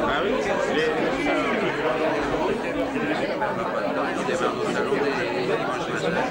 Ah oui, On démarre au salon des dimanches matins.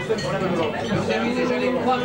Vous avez déjà les croix.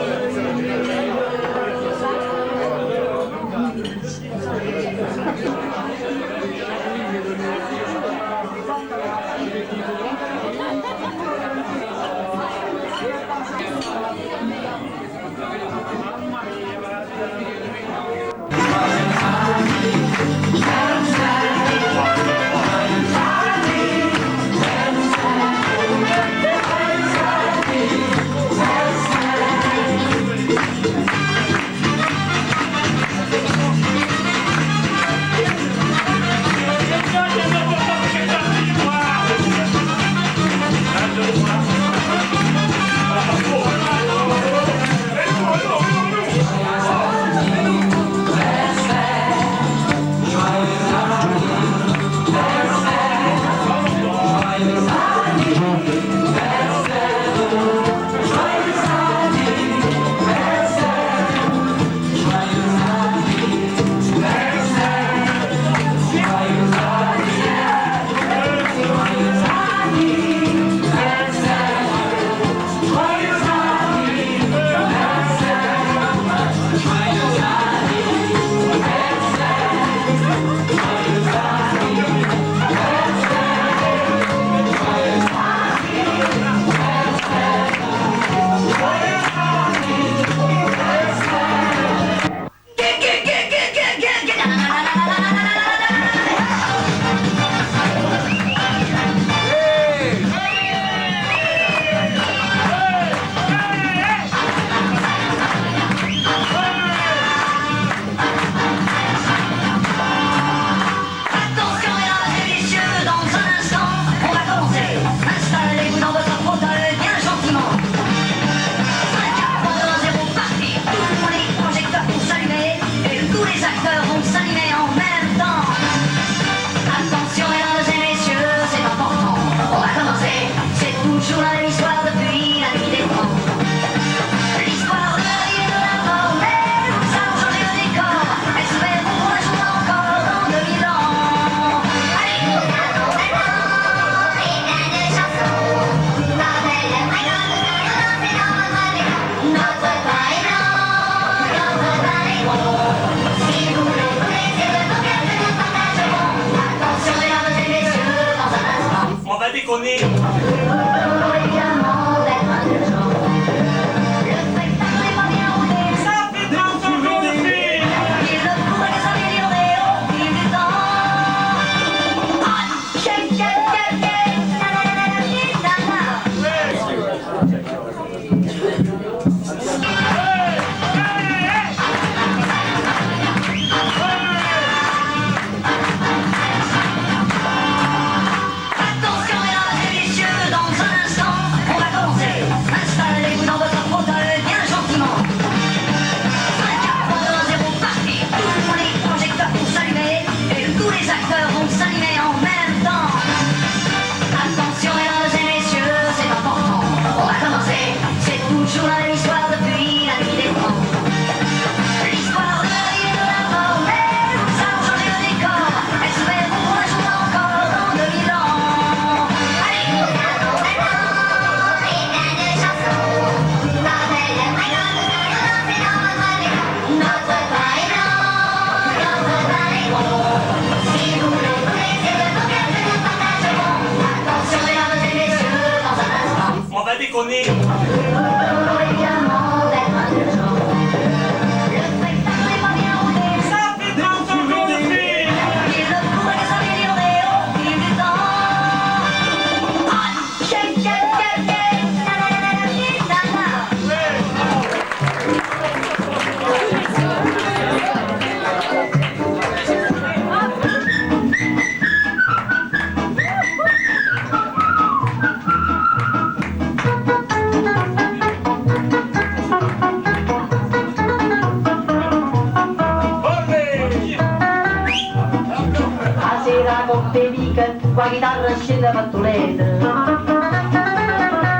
qua chitarra scende fattoletta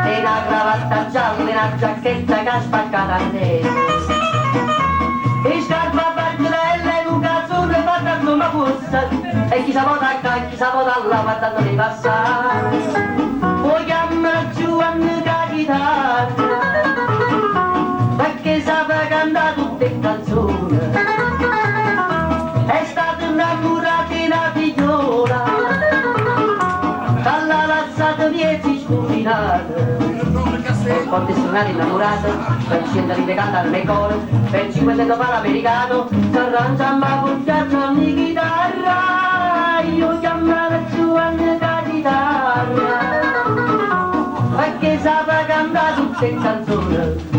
e una cravatta gialla e una giacchetta che ha spaccato a te e scarpa barzellella e un calzone fatta come puzza e chi sa vota qua e chi sa vota là guardando le passare poi chiamano giù a chitarra, perché sapeva cantare tutte canzoni, è stata innamorata di una figliola, dalla lazzata miezi scusinata. Quando sono innamorata, per scendere di cantare le cose, per 500 palo americano, si arrangia ma con piazza di chitarra, io chiamavo Giovanni la chitarra, perché sapeva cantare tutte canzoni.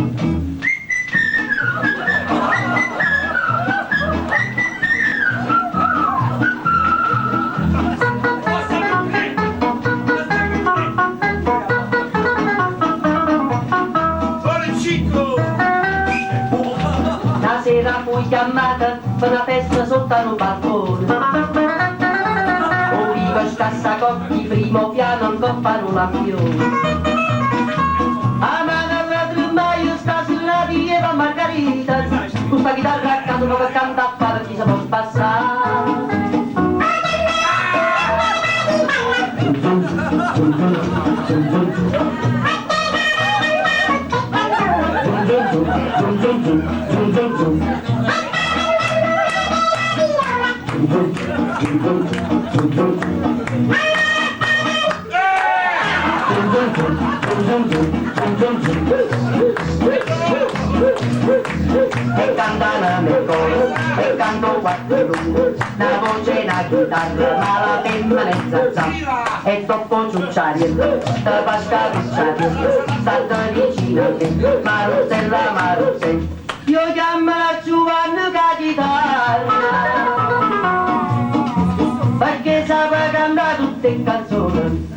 Sera fui chiamata per una festa sotto un balcone. Udivo scassacotti, primo piano, un coppano un lampione. A mano alla tromba io sta sulla via Margherita, questa chitarra accanto per cantare per chi si può passare. E cantano le cose, e canto quattro lunghe, una voce e una chitarra, ma la femminezza sa, e dopo ciucciarie, te pascarucciarie, state vicino a te, Marusella, Marusella, io chiamo la Giovanni la chitarra, perché sapeva cantare tutte canzoni.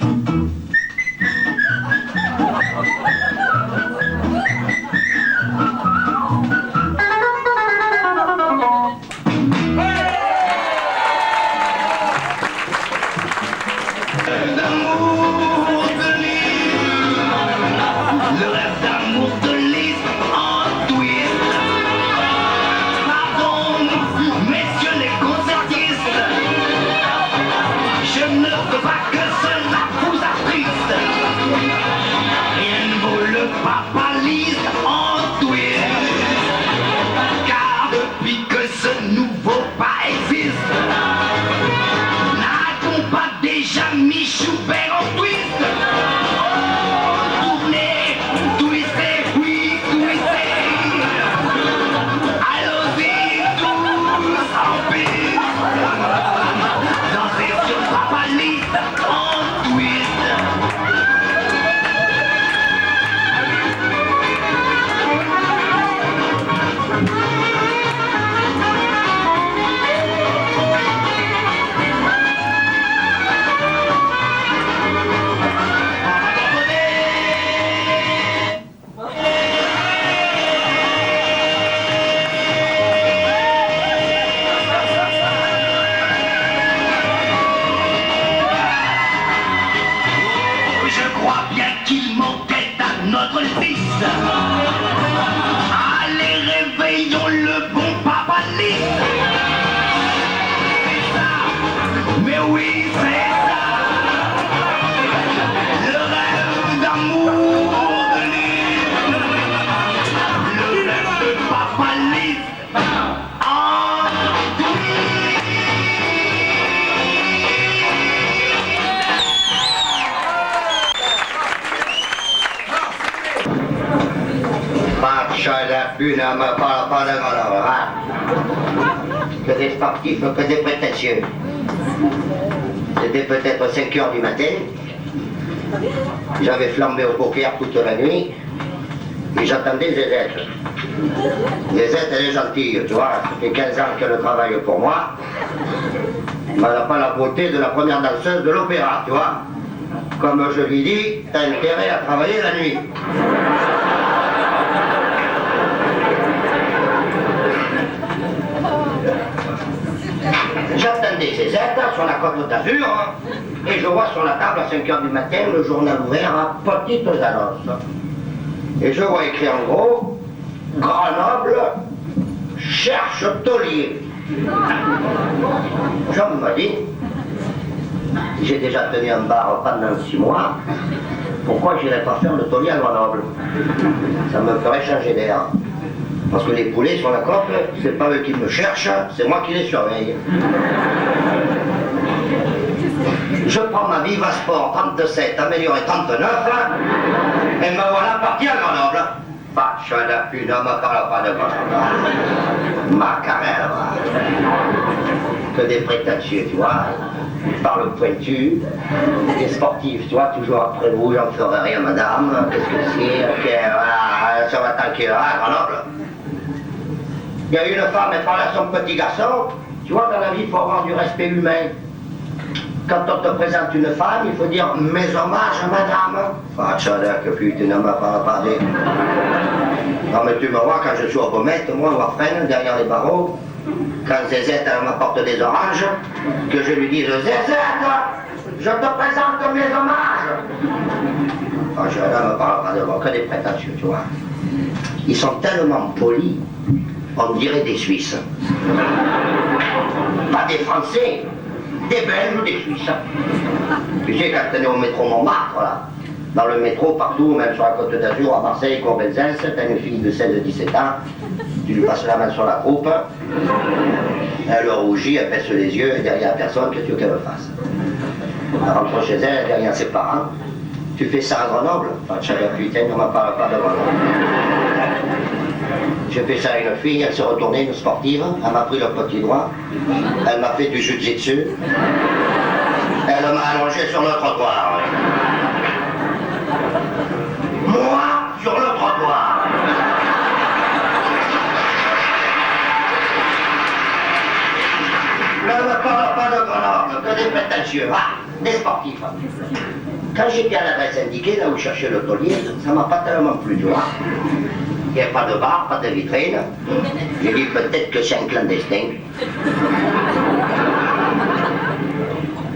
Ne me parle pas de malheur, hein? Que des sportifs, que des prétentieux. C'était peut-être 5 heures du matin. J'avais flambé au poker toute la nuit. Et j'attendais Zézette. Zézette, elle est gentille, tu vois. Ça fait 15 ans qu'elle travaille pour moi. Mais elle n'a pas la beauté de la première danseuse de l'opéra, tu vois. Comme je lui dis, t'as intérêt à travailler la nuit. J'attendais Zézette sur la côte d'Azur et je vois sur la table à 5 heures du matin le journal ouvert à petites annonces. Et je vois écrit en gros, Grenoble cherche taulier. Je me dis, j'ai déjà tenu un bar pendant 6 mois, pourquoi j'irais pas faire le taulier à Grenoble? Ça me ferait changer d'air. Parce que les poulets sur la côte, c'est pas eux qui me cherchent, c'est moi qui les surveille. Je prends ma Viva Sport 37, améliorée 39, et me voilà parti à Grenoble. Faccia da più, non me parle pas de Grenoble. Ma carrière, que des prétentieux, tu vois. Par le pointu, des sportifs, tu vois, toujours après vous, j'en ferai rien, madame. Qu'est-ce que c'est? Ok, voilà, ça va tanker là, à Grenoble. Il y a une femme, elle parle à son petit garçon. Tu vois, dans la vie, il faut avoir du respect humain. Quand on te présente une femme, il faut dire mes hommages, madame. Ah, ça là, que putain, ne m'a pas parlé. Non, mais tu me vois, quand je suis au Baumette, moi, au Wafren, derrière les barreaux, quand Zézette m'apporte des oranges, que je lui dise Zézette, je te présente mes hommages. Ah, je ne me parle pas de moi, que des prétentieux, tu vois. Ils sont tellement polis, on dirait des Suisses. Pas des Français. Des Belges ou des Suisses. Tu sais, quand tu es au métro Montmartre, là, dans le métro, partout, même sur la Côte d'Azur, à Marseille, Corbenzens, t'as une fille de 16-17 ans, tu lui passes la main sur la croupe, elle rougit, elle pèse les yeux, et derrière personne, qu'est-ce que tu veux qu'elle me fasse? Elle rentre chez elle, derrière ses parents, tu fais ça à Grenoble? Enfin, je savais, putain, on ne parle pas de Grenoble. J'ai fait ça à une fille, elle s'est retournée, une sportive, elle m'a pris le petit doigt, elle m'a fait du jiu-jitsu, elle m'a allongé sur le trottoir. Moi, sur le trottoir. Ne me parle pas de Grenoble, que des prétentieux, des sportifs. Quand j'étais à l'adresse indiquée, là où je cherchais le taulier, ça m'a pas tellement plu, tu vois. Il n'y a pas de bar, pas de vitrine. J'ai dit peut-être que c'est un clandestin.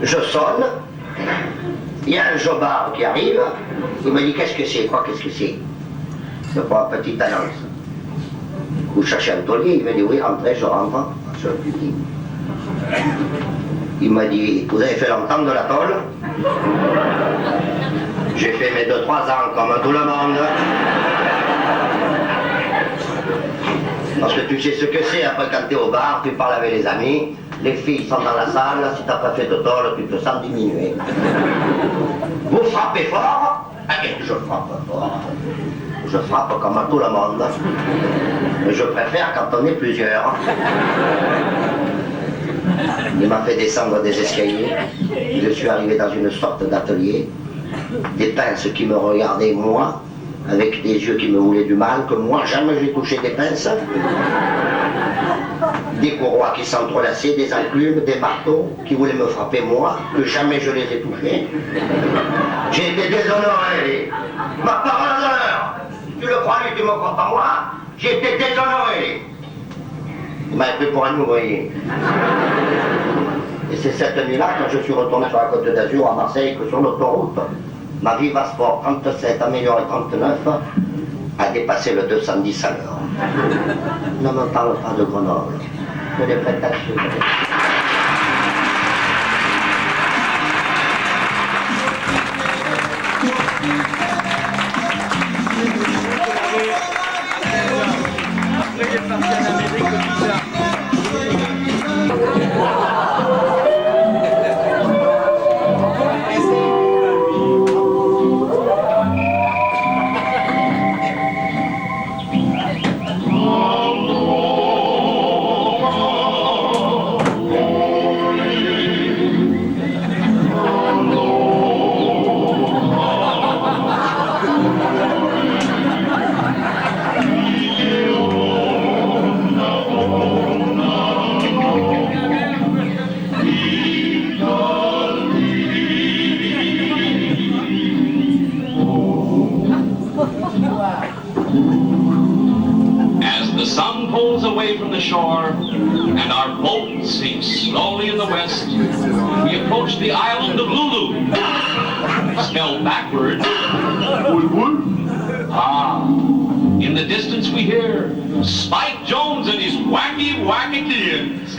Je sonne. Il y a un jobard qui arrive. Il me dit qu'est-ce que c'est? Quoi, qu'est-ce que c'est? C'est pour une petite annonce. Vous cherchez un taulier? Il me dit oui, entrez, je rentre. Je lui dis. Il m'a dit, vous avez fait longtemps de la tôle? J'ai fait mes 2-3 ans comme tout le monde. Parce que tu sais ce que c'est, après quand tu es au bar, tu parles avec les amis, les filles sont dans la salle, si tu n'as pas fait de tôle, tu te sens diminué. Vous frappez fort? Qu'est-ce que je frappe fort? Je frappe comme tout le monde. Mais je préfère quand on est plusieurs. Il m'a fait descendre des escaliers. Je suis arrivé dans une sorte d'atelier. Des pinces qui me regardaient, moi, avec des yeux qui me voulaient du mal, que moi, jamais j'ai touché des pinces. Des courroies qui s'entrelaçaient, des enclumes, des marteaux qui voulaient me frapper, moi, que jamais je les ai touchés. J'ai été déshonoré. Ma parole d'honneur. Tu le crois, lui, tu me crois pas, moi? J'ai été déshonoré. Il m'a pris pour un ouvrier. Et c'est cette nuit-là, quand je suis retourné sur la Côte d'Azur, à Marseille, que sur l'autoroute, ma Viva Sport 37, améliorée 39, a dépassé le 210 à l'heure. Ne me parle pas de Grenoble, que des prétentieux. As the sun pulls away from the shore and our boat sinks slowly in the west, we approach the island of Lulu, spelled backwards. In the distance we hear Spike Jones and his wacky, wacky kids.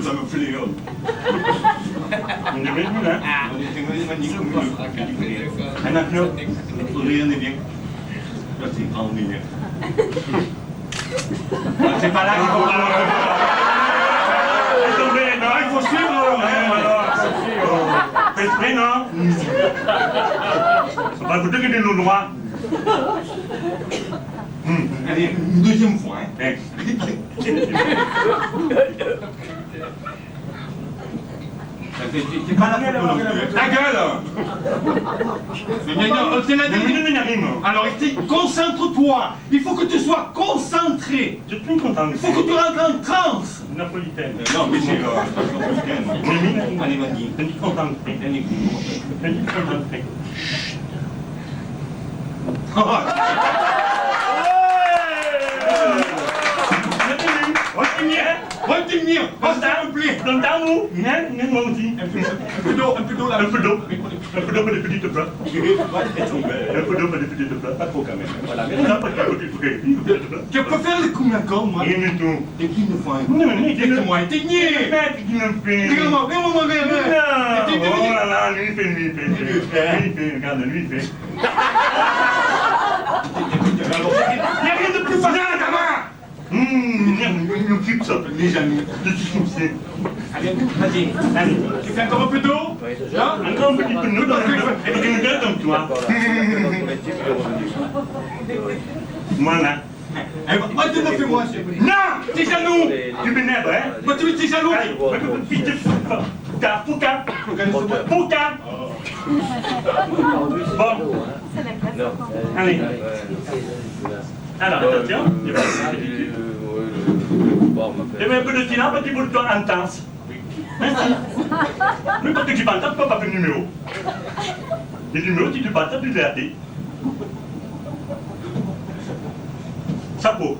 Ça me plaît. C'est pas là qu'il faut parler. Il faut suivre. Faites près, non? On va vous donner nos droits. Allez, une deuxième fois. Hein. C'est pas la photo non plus. Ta gueule! Alors ici, concentre-toi. Il faut que tu sois concentré. Je suis content. Il faut que tu rentres en transe. Napolitaine. Non, mais c'est napolitaine. Allez, vas-y. Je suis content. Je suis content. Retenir, s'il vous plaît. Dans ta moue, moi aussi. Un peu d'eau, là. Un peu d'eau pour les petites plats. Un peu d'eau pour les petites plats. Pas trop quand même. Voilà. Non, pas trop. Je préfère les Koumyakon, moi. Rien du tout. Et qui me font un Non, mais moi éteigné. qui me fait. Regarde-moi, Non, oh là là, lui il fait. Regarde, lui il fait. Il n'y a rien de plus facile, gamin. Il me fixe ça. Les amis. Je suis fixé. Allez, vas-y. Allez. Tu fais encore un peu d'eau? Là? Encore un petit peu de nous dans le et tu me donnes comme toi. Voilà. Moi, tu me fais moi. Non! T'es jaloux! Tu m'énerves, hein? Moi, tu es jaloux! Pouka. Bon. Allez. Alors, attention. Je mets un peu de silence, un petit bout de temps intense. Merci. Mais quand tu parles ça, tu peux pas faire le numéro. Les numéros, si tu parles ça, tu les raté. Chapeau.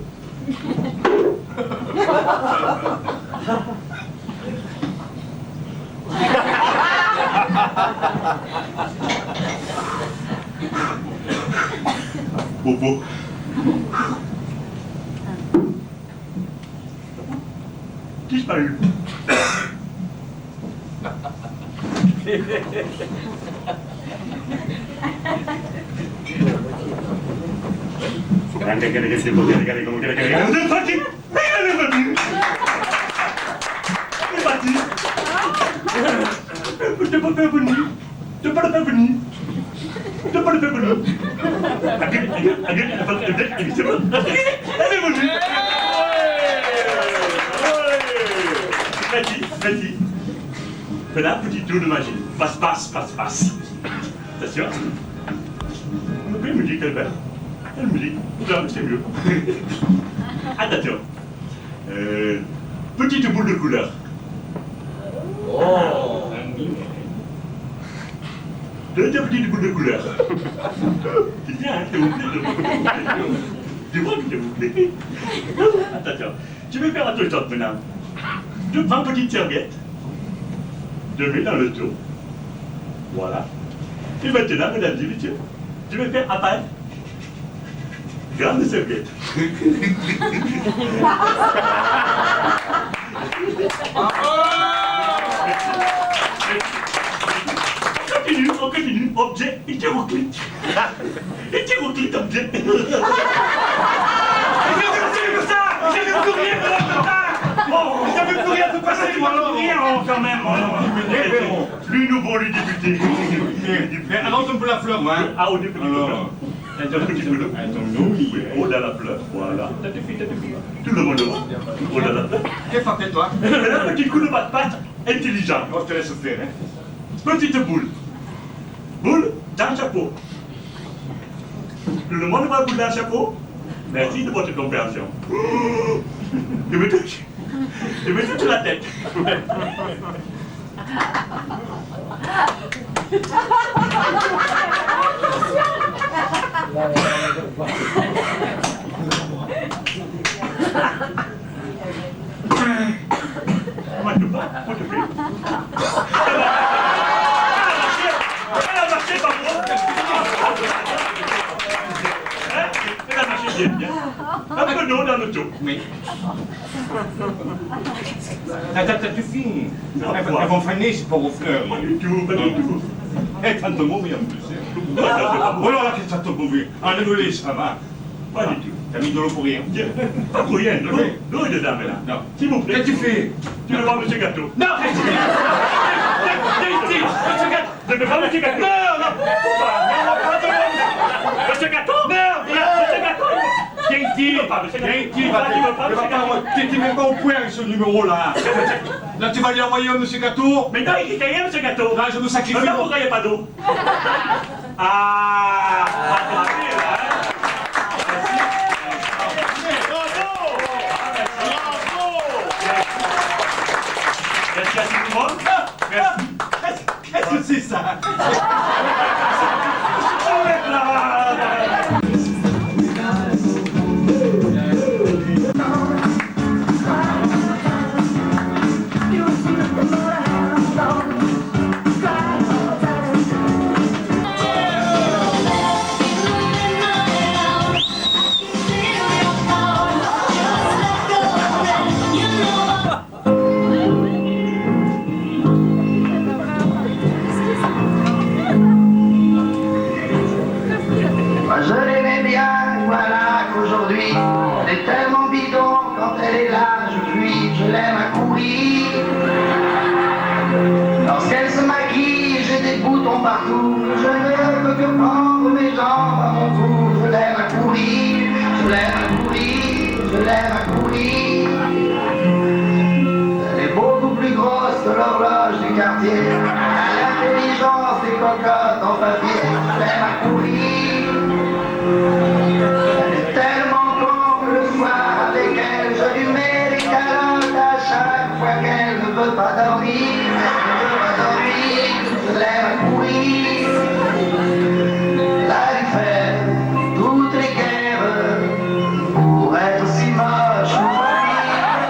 Bobo. Disparu. t'es pas fait venir. T'es pas le fait venir. T'es pas le fait venir. Elle est venue. Vas-y. Fais là, petit tour de magie. Passe. Attention. Elle me dit qu'elle va. Elle me dit, non, c'est mieux. Attention. Petite boule de couleur. Oh. Deux petites boules de couleur. C'est bien, hein, s'il vous plaît. Tu vois que s'il vous plaît. Attention. Je vais faire un truc maintenant. Je prends une petite serviette. Je mets dans le dos. Voilà. Et maintenant, mesdames et messieurs, je vais faire apparaître grande serviette. On continue. Objet, hétéroclite. Hétéroclite, objet. J'ai vu plus rien de passer, moi, quand même. Lui nouveau, lui débuté. Mais annonce un peu la fleur, hein. Ah, au début, un petit peu de oh là la fleur, voilà. T'as des filles. Tout le monde voit. Oh là la fleur. Qu'est-ce que fait toi? Un petit coup de patte intelligent. Moi, je te laisse faire, hein. Petite boule. Boule dans le chapeau. Tout le monde voit boule dans le chapeau? Merci de votre compréhension. Je me touche la tête. Moi, tu vas, moi, tu fais. Elle a marché, papa. Elle a marché bien. Un peu d'eau dans le dos. Oui. Attends, tu finis. Elles vont faner, c'est pas vos fleurs. Pas du tout. Eh, t'as te mauvais en plus. Oh là là, qu'est-ce que t'as te mauvais? Enlève-les, ça va. Pas du tout. T'as mis de l'eau pour rien. Pas pour rien, l'eau est dedans maintenant. Non. S'il vous plaît. Qu'est-ce que tu fais? Tu me vends ce gâteau. Non, qu'est-ce que tu fais? Je me vends ce gâteau. Non. Ce gâteau. Ce gâteau. Gentil, t'es même pas au point avec ce numéro-là. Là, tu vas lui envoyer un de ces gâteaux. Mais non, il est rien, ce gâteau. Là, je me sacrifie. Non, pourquoi il n'y a pas d'eau? Ah, merci à tout le monde. Merci. Qu'est-ce que c'est ça? Je l'aimais bien, voilà qu'aujourd'hui, elle est tellement bidon, quand elle est là, je fuis, je l'aime à courir. Lorsqu'elle se maquille, j'ai des boutons partout, je ne peux que prendre mes jambes à mon cou, je l'aime à courir, je l'aime à courir, je l'aime à courir. Elle est beaucoup plus grosse que l'horloge du quartier, elle a l'intelligence des cocottes en papier, je l'aime à courir. Elle est tellement con que le soir avec elle, je lui mets des calottes à chaque fois qu'elle ne veut pas dormir. Elle ne veut pas dormir, je l'aime à courir. La lui fait toutes les guerres pour être si moche aujourd'hui.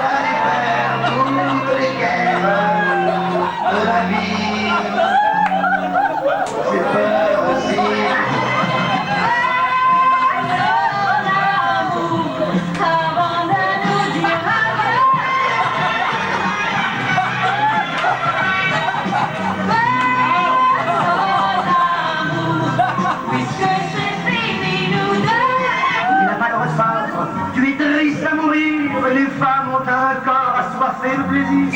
La lui fait toutes les guerres de la vie. J'ai peur aussi. Tu es triste à mourir, les femmes ont un corps assoiffé de plaisir.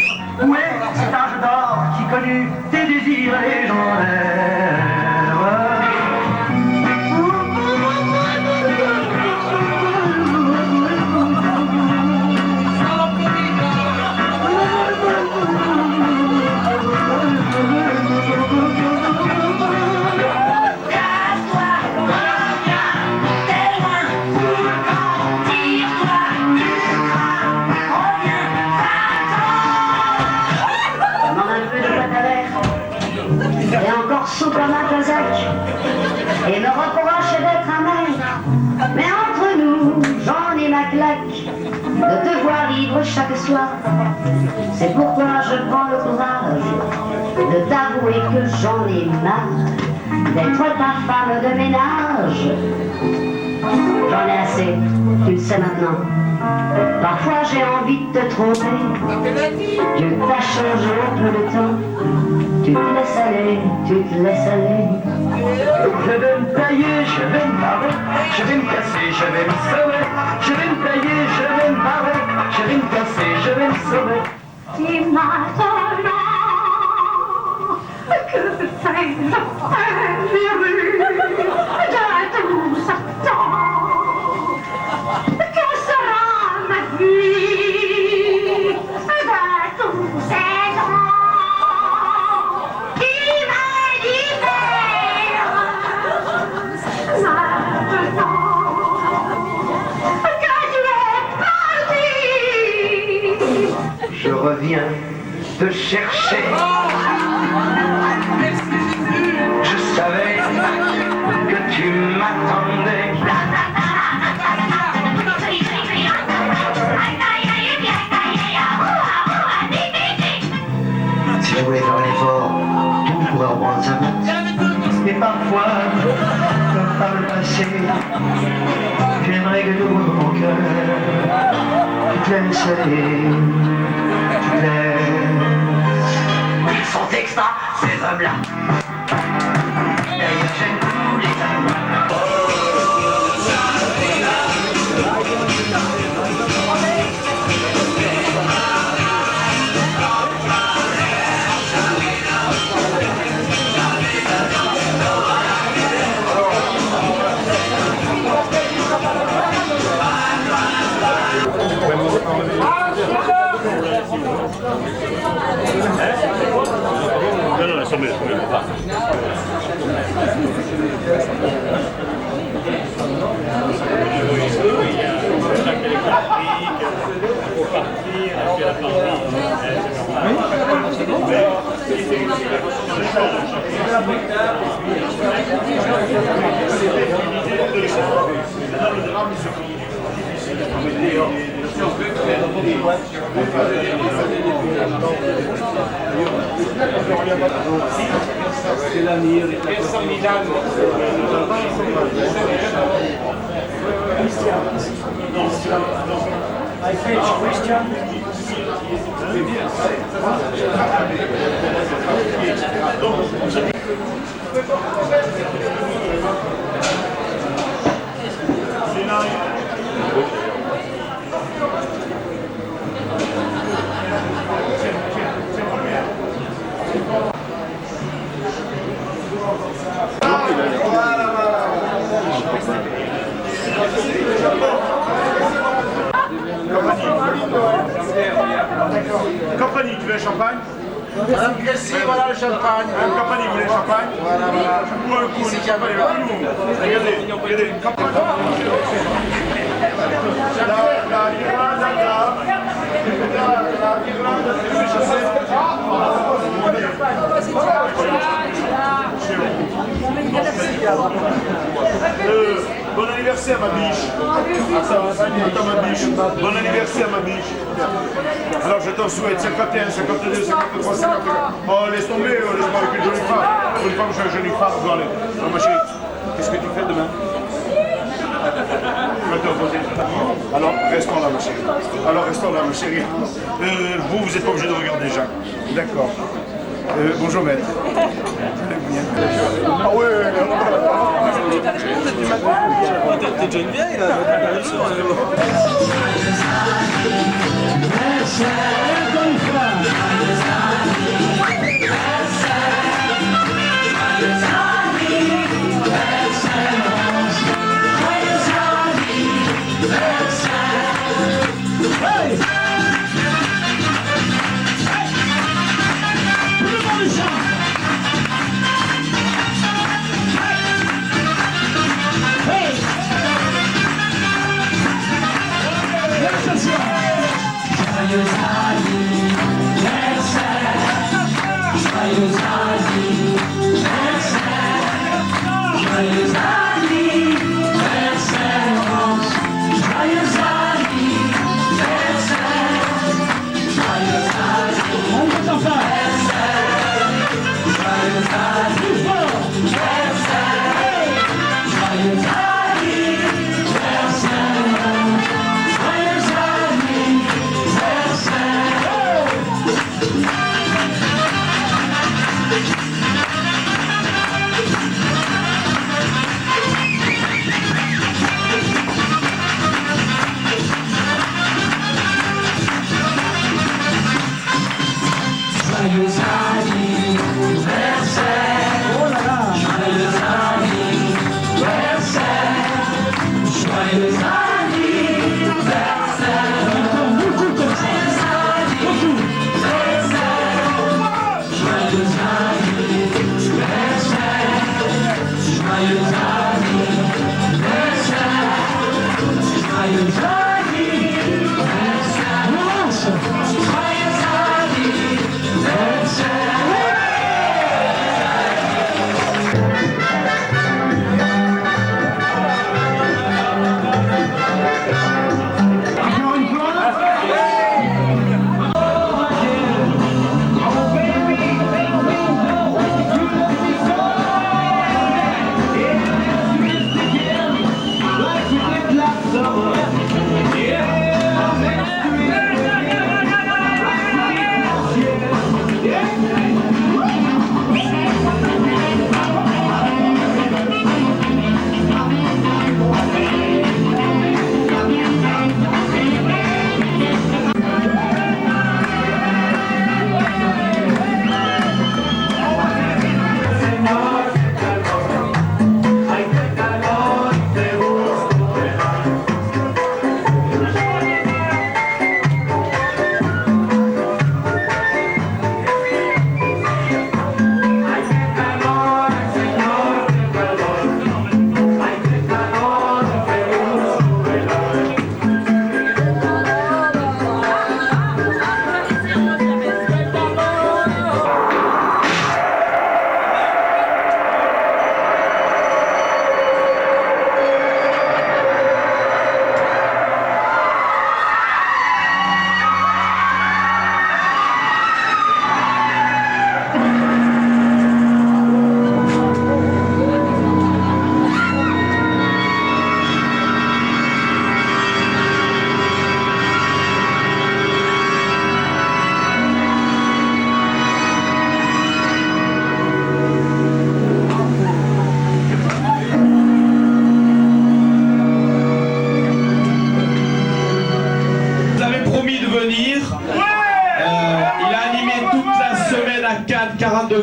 Où est cet âge d'or qui connut tes désirs? plaisir légendaire. Et encore sous comme un Cosaque, et me reproche d'être un mec. Mais entre nous, j'en ai ma claque de te voir libre chaque soir. C'est pourquoi je prends le courage de t'avouer que j'en ai marre d'être ta femme de ménage. J'en ai assez, tu le sais maintenant. Parfois j'ai envie de te tromper. Dieu t'a changé au peu de temps. Tu te laisses aller, tu te laisses aller. Je vais me tailler, je vais me barrer, je vais me casser, je vais me sauver. Je vais me tailler, je vais me barrer, je vais me casser, je vais me sauver. Et maintenant, que fais-je de tout ce temps? Que sera ma vie de tous ces ans qui m'indiffèrent maintenant que tu es parti? Je reviens te chercher. Je savais que tu m'attendais. Si je voulais faire un effort, tout pourrait reprendre sa place. Et parfois, comme par le passé, j'aimerais que tout mon cœur, tu te laisses aller, tu te laisses. Ils sont extra, ces hommes-là. D'ailleurs, j'aime tous les hommes. Non, laisse tomber. Compagnie, tu veux un champagne? Merci, voilà le champagne. Compagnie, vous voulez le champagne? Voilà. Pour un coup, le champagne, tout le monde. Regardez, campagne. Bon anniversaire ma biche. Attends ma biche. Bon anniversaire ma biche. Alors je t'en souhaite 51, 52, 53, 54. Oh laisse tomber, laisse-moi avec une jolie femme. Pour une femme, je suis une jolie femme. Bon, allez. Alors, ma chérie, qu'est-ce que tu fais demain? Je vais te reposer. Alors restons là ma chérie. Alors restons là ma chérie. Vous n'êtes pas obligé de regarder Jacques. D'accord. Bonjour maître. Ah ouais. T'es déjà une vieille là.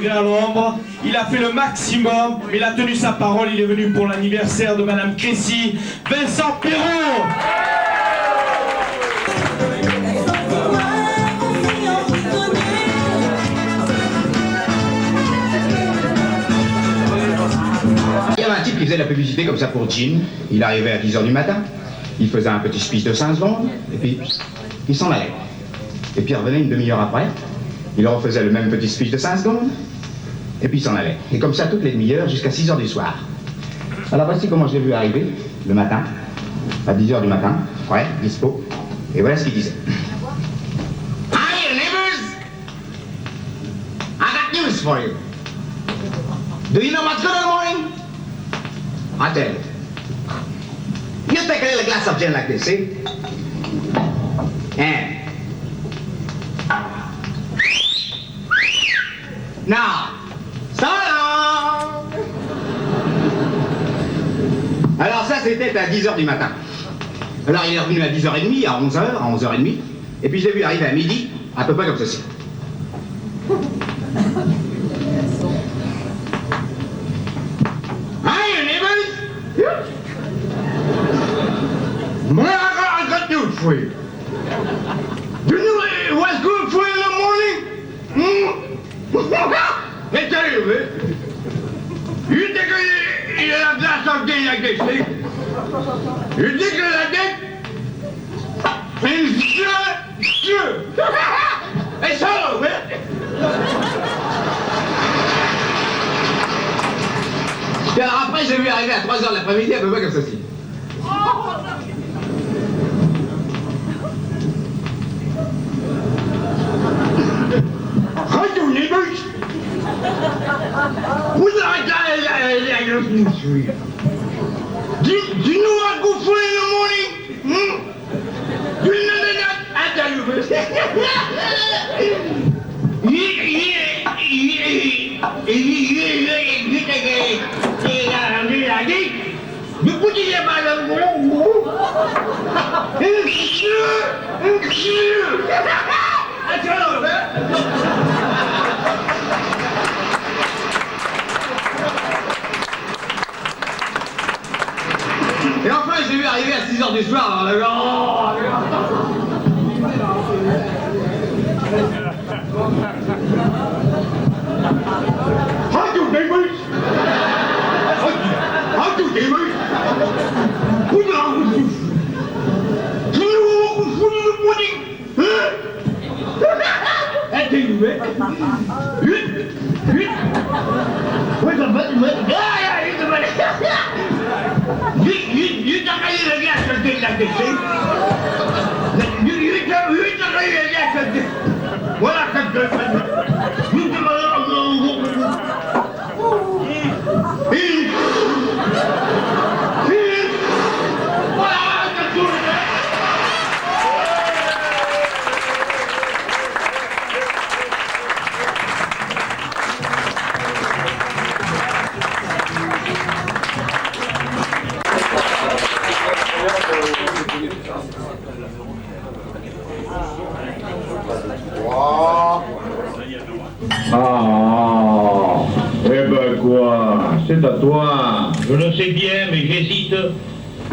degrés à l'ombre. Il a fait le maximum, mais il a tenu sa parole. Il est venu pour l'anniversaire de Madame Crécy. Vincent Perrault. Il y avait un type qui faisait de la publicité comme ça pour Jean. Il arrivait à 10h du matin, il faisait un petit speech de 5 secondes, et puis il s'en allait. Et puis il revenait une demi-heure après, il refaisait le même petit speech de 5 secondes, et puis il s'en allait. Et comme ça toutes les demi-heures jusqu'à 6h du soir. Alors voici comment je l'ai vu arriver, le matin, à 10h du matin, ouais, dispo, et voilà ce qu'il disait. Hi neighbors! I got news for you. Do you know what's good in the morning? I tell you. You take a little glass of gin like this, see? And now, so long! Alors ça, c'était à 10h du matin. Alors il est revenu à 10h30, à 11h, à 11h30, et puis je l'ai vu arriver à midi, à peu près comme ceci. Hi, neighbors! Well, I got news for you. You know what's good for you in the morning? Let me tell you, man. You take a glass of gin like this, see? You take it like that, and stir. It's hollow, man. Et alors après, j'ai vu arriver à 3h de l'après-midi, à peu près comme ceci. Hi, you neighbors! Would I love you, sweet? Do you know what good for in the morning? Do you know that? I tell you, you put it in my little Et enfin, je l'ai vu arriver à 6h du soir dans le How do neighbors? How do neighbors? Who's wrong with you? Do you know what food in the morning? Huh? I tell you, man. Where's the button? Yeah, here's the button. You talk a little gas or thing like this, see? You talk a little gas or thing. Well, I can do it. You give a little... Ah, eh ben quoi, c'est à toi. Je le sais bien, mais j'hésite.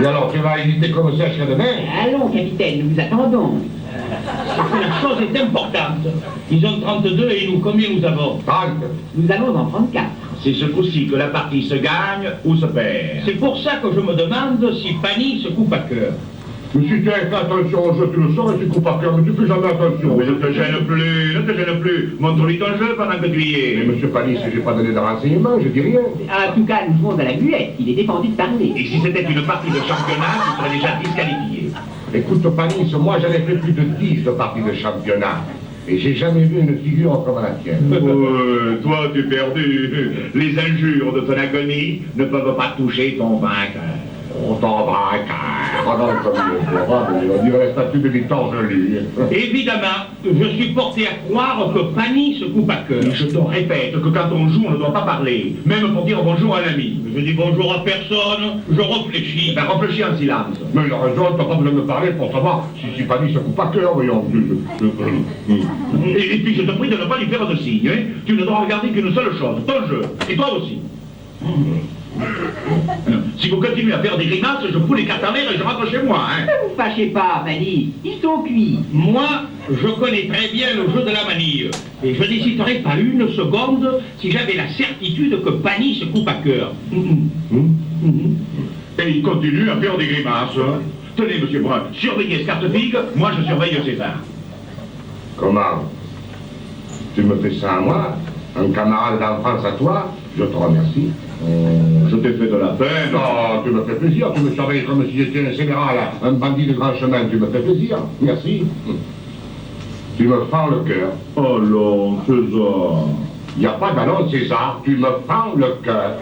Et alors, tu vas hésiter comme ça jusqu'à demain? Allons, capitaine, nous vous attendons. La chose est importante. Ils ont 32 et nous, combien nous avons? 30. Nous allons en 34. C'est ce coup-ci que la partie se gagne ou se perd. C'est pour ça que je me demande si Fanny se coupe à cœur. Mais si tu as fait attention au jeu, tu le sors et tu coupes à cœur, mais tu fais jamais attention. Mais ne te gêne plus, montre-lui ton jeu pendant que tu y es. Mais monsieur Panis, j'ai pas donné de renseignements, je dis rien. En tout cas, nous jouons à la muette. Il est défendu de parler. Et si c'était une partie de championnat, tu serais déjà disqualifié. Écoute Panis, moi j'en ai fait plus de 10 de parties de championnat. Et j'ai jamais vu une figure comme la tienne. Toi, tu es perdu. Les injures de ton agonie ne peuvent pas toucher ton vainqueur. On t'en vainqueur. Cradin comme il on dirait la statue de Victor Joly. Évidemment, je suis porté à croire que Pani se coupe à cœur. Je te répète que quand on joue, on ne doit pas parler, même pour dire bonjour à l'ami. Je dis bonjour à personne, je réfléchis. Ben réfléchis en silence. Mais il a raison, t'as pas besoin de parler pour savoir si Pani se coupe à cœur, voyons. Et puis je te prie de ne pas lui faire de signe, hein. Tu ne dois regarder qu'une seule chose, ton jeu, et toi aussi. Si vous continuez à faire des grimaces, je fous les cartes en l'air et je rentre chez moi, hein. Ne vous fâchez pas, Fanny. Ils sont cuits. Moi, je connais très bien le jeu de la manille. Et je n'hésiterais pas une seconde si j'avais la certitude que Pani se coupe à cœur. Et il continue à faire des grimaces. Tenez, monsieur Brun, surveillez Scartefigue, moi je surveille César. Comment? Tu me fais ça à moi? Un camarade d'enfance à toi? Je te remercie. Je t'ai fait de la peine. Non, tu me fais plaisir, tu me surveilles comme si j'étais un général, un bandit de grand chemin, tu me fais plaisir. Merci. Tu me fends le cœur. Allons, César. Il n'y a pas d'allons, César, tu me fends le cœur.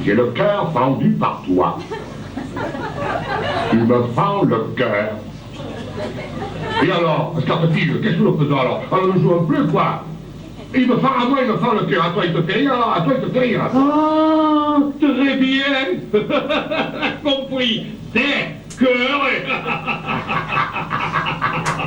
J'ai le cœur fendu par toi. Tu me fends le cœur. Et alors, Scartefigue, qu'est-ce que nous faisons alors? Alors nous jouons plus, quoi? Il me fend à moi, il me fend le cœur. À toi, il te fait rire, alors à toi, il te fait rire. Ah, très bien. Compris. Tes cœurs.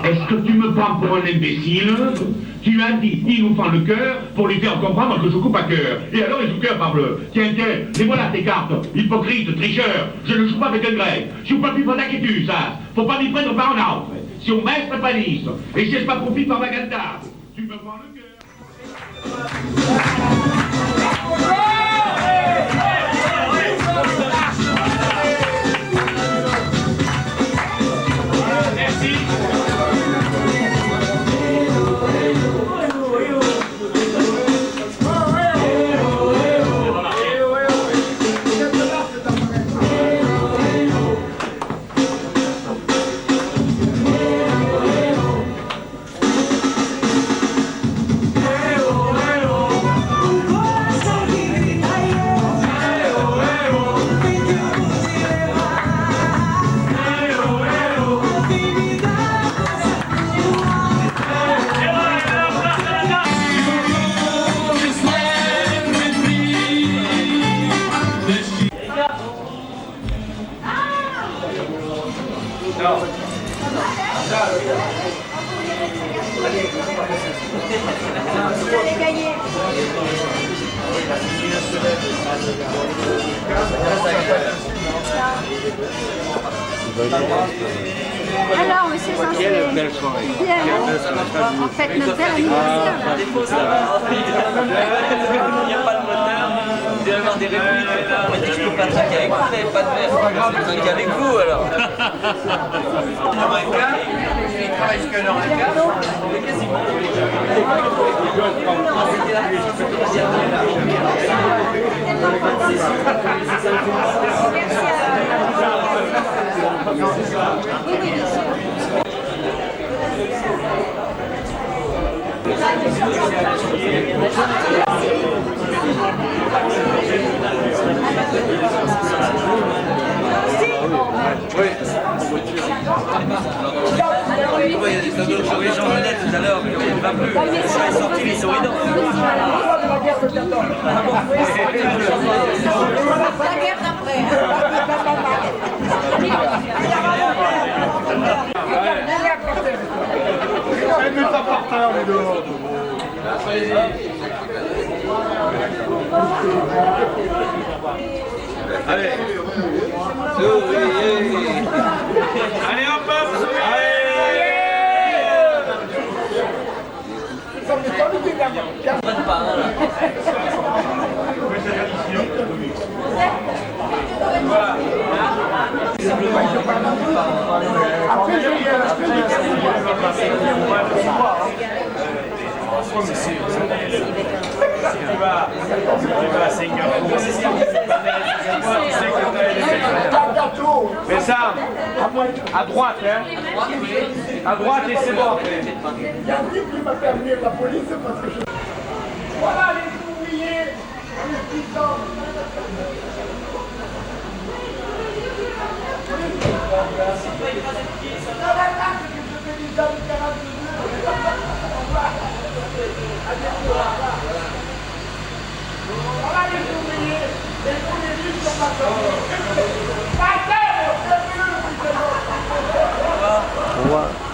Est-ce que tu me prends pour un imbécile? Tu as dit, il nous fend le cœur pour lui faire comprendre que je coupe à cœur. Et alors il joue cœur par bleu. Tiens, les voilà tes cartes. Hypocrite, tricheur. Je ne joue pas avec un grec. Je joue pas plus fort que ça. Faut pas m'y prendre par un autre. Si on maître pas lisse. Et si je pas profite par ma ganta. Tu me prends le cœur. Alors, monsieur Sanchez, bien, en fait, notre père anniversaire. Il n'y a pas de moteur, vous devez avoir des répliques. On m'a dit que je peux pas traquer avec vous, vous n'avez pas de verre. Je vais traquer avec vous alors. Il travaille jusqu'à l'heure et quart. Il y a des tableaux de Jean Renet tout à l'heure, mais il ne va plus. Il est sorti, il est souriant. La guerre d'après. Elle met pas par terre, les deux. Allez. Allez hop hop. Mais ça, à droite, hein. À droite et c'est bon. Il y a un type qui m'a fait amener la police parce que je... Voilà les ouvriers, les petits hommes. Au revoir.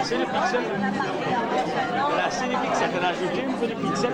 assez de pixels. On a assez de pixels. On a ajouté un peu de pixels.